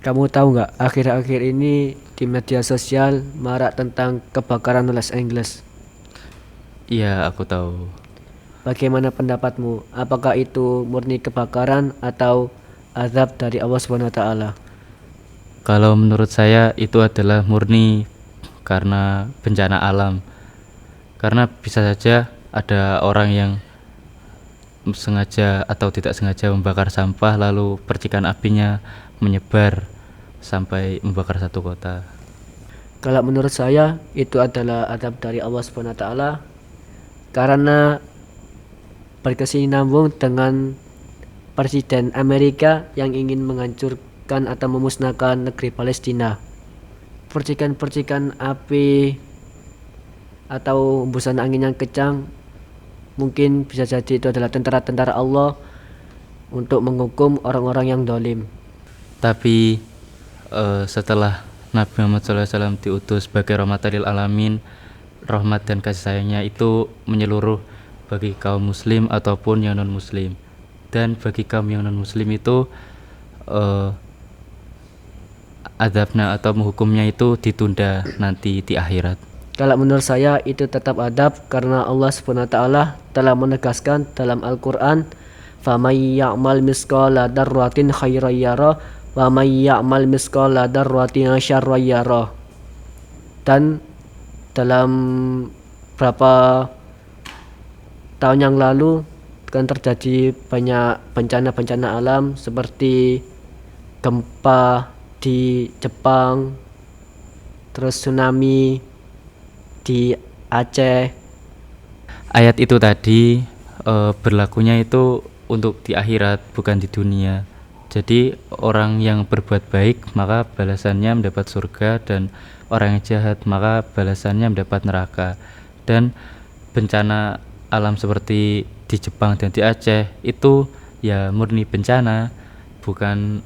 Kamu tahu nggak, akhir-akhir ini di media sosial marak tentang kebakaran Los Angeles. Iya, aku tahu. Bagaimana pendapatmu? Apakah itu murni kebakaran atau azab dari Allah Subhanahu wa taala? Kalau menurut saya itu adalah murni karena bencana alam. Karena bisa saja ada orang yang sengaja atau tidak sengaja membakar sampah lalu percikan apinya menyebar sampai membakar satu kota. Kalau menurut saya itu adalah azab dari Allah Subhanahu wa taala karena berkesinambung dengan Presiden Amerika yang ingin menghancurkan atau memusnahkan negeri Palestina. Percikan-percikan api atau hembusan angin yang kencang mungkin bisa jadi itu adalah tentara-tentara Allah untuk menghukum orang-orang yang dolim. Tapi setelah Nabi Muhammad SAW diutus sebagai rahmatan lil alamin, rahmat dan kasih sayangnya itu menyeluruh bagi kaum muslim ataupun yang non muslim. Dan bagi kaum yang non muslim itu adabnya atau menghukumnya itu ditunda nanti di akhirat. Kalau menurut saya itu tetap adab karena Allah Subhanahu wa taala telah menegaskan dalam Al-Qur'an, "Famay ya'mal misqala dzarratin khairan yarah wa may ya'mal misqala dzarratin syarran yarah." Dan dalam beberapa tahun yang lalu kan terjadi banyak bencana-bencana alam seperti gempa di Jepang, terus tsunami di Aceh. Ayat itu tadi berlakunya itu untuk di akhirat, bukan di dunia. Jadi orang yang berbuat baik maka balasannya mendapat surga, dan orang yang jahat maka balasannya mendapat neraka. Dan bencana alam seperti di Jepang dan di Aceh itu ya murni bencana, bukan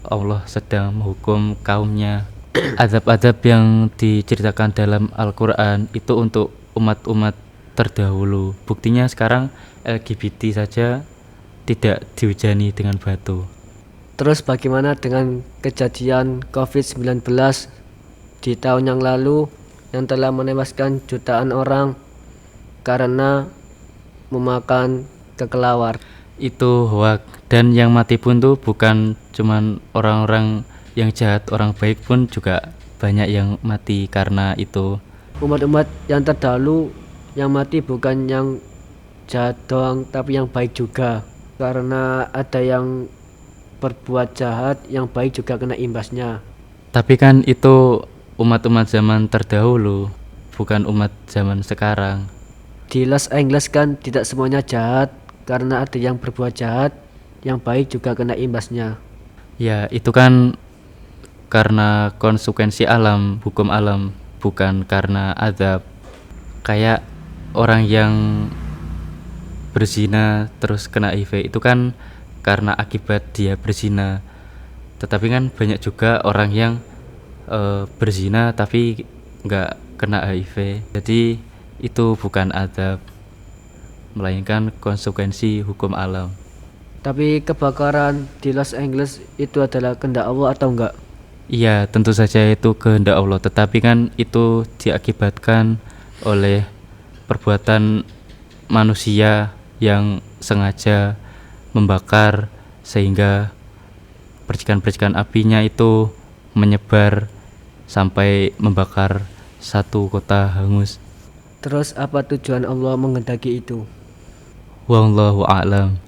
Allah sedang menghukum kaumnya. Azab-azab yang diceritakan dalam Al-Quran itu untuk umat-umat terdahulu. Buktinya sekarang LGBT saja tidak dihujani dengan batu. Terus bagaimana dengan kejadian COVID-19 di tahun yang lalu yang telah menewaskan jutaan orang karena memakan kelelawar? Itu hoak, dan yang mati pun tuh bukan cuman orang-orang yang jahat, orang baik pun juga banyak yang mati karena itu. Umat-umat yang terdahulu yang mati bukan yang jahat doang tapi yang baik juga, karena ada yang berbuat jahat yang baik juga kena imbasnya. Tapi kan itu umat-umat zaman terdahulu, bukan umat zaman sekarang. Di Los Angeles kan tidak semuanya jahat, karena ada yang berbuat jahat yang baik juga kena imbasnya. Ya itu kan karena konsekuensi alam, hukum alam, bukan karena azab. Kayak orang yang berzina terus kena HIV itu kan karena akibat dia berzina. Tetapi kan banyak juga orang yang berzina tapi nggak kena HIV. Jadi itu bukan azab, melainkan konsekuensi hukum alam. Tapi kebakaran di Los Angeles itu adalah kehendak Allah atau enggak? Iya, tentu saja itu kehendak Allah, tetapi kan itu diakibatkan oleh perbuatan manusia yang sengaja membakar sehingga percikan-percikan apinya itu menyebar sampai membakar satu kota hangus. Terus apa tujuan Allah menghendaki itu? Wallahu a'lam.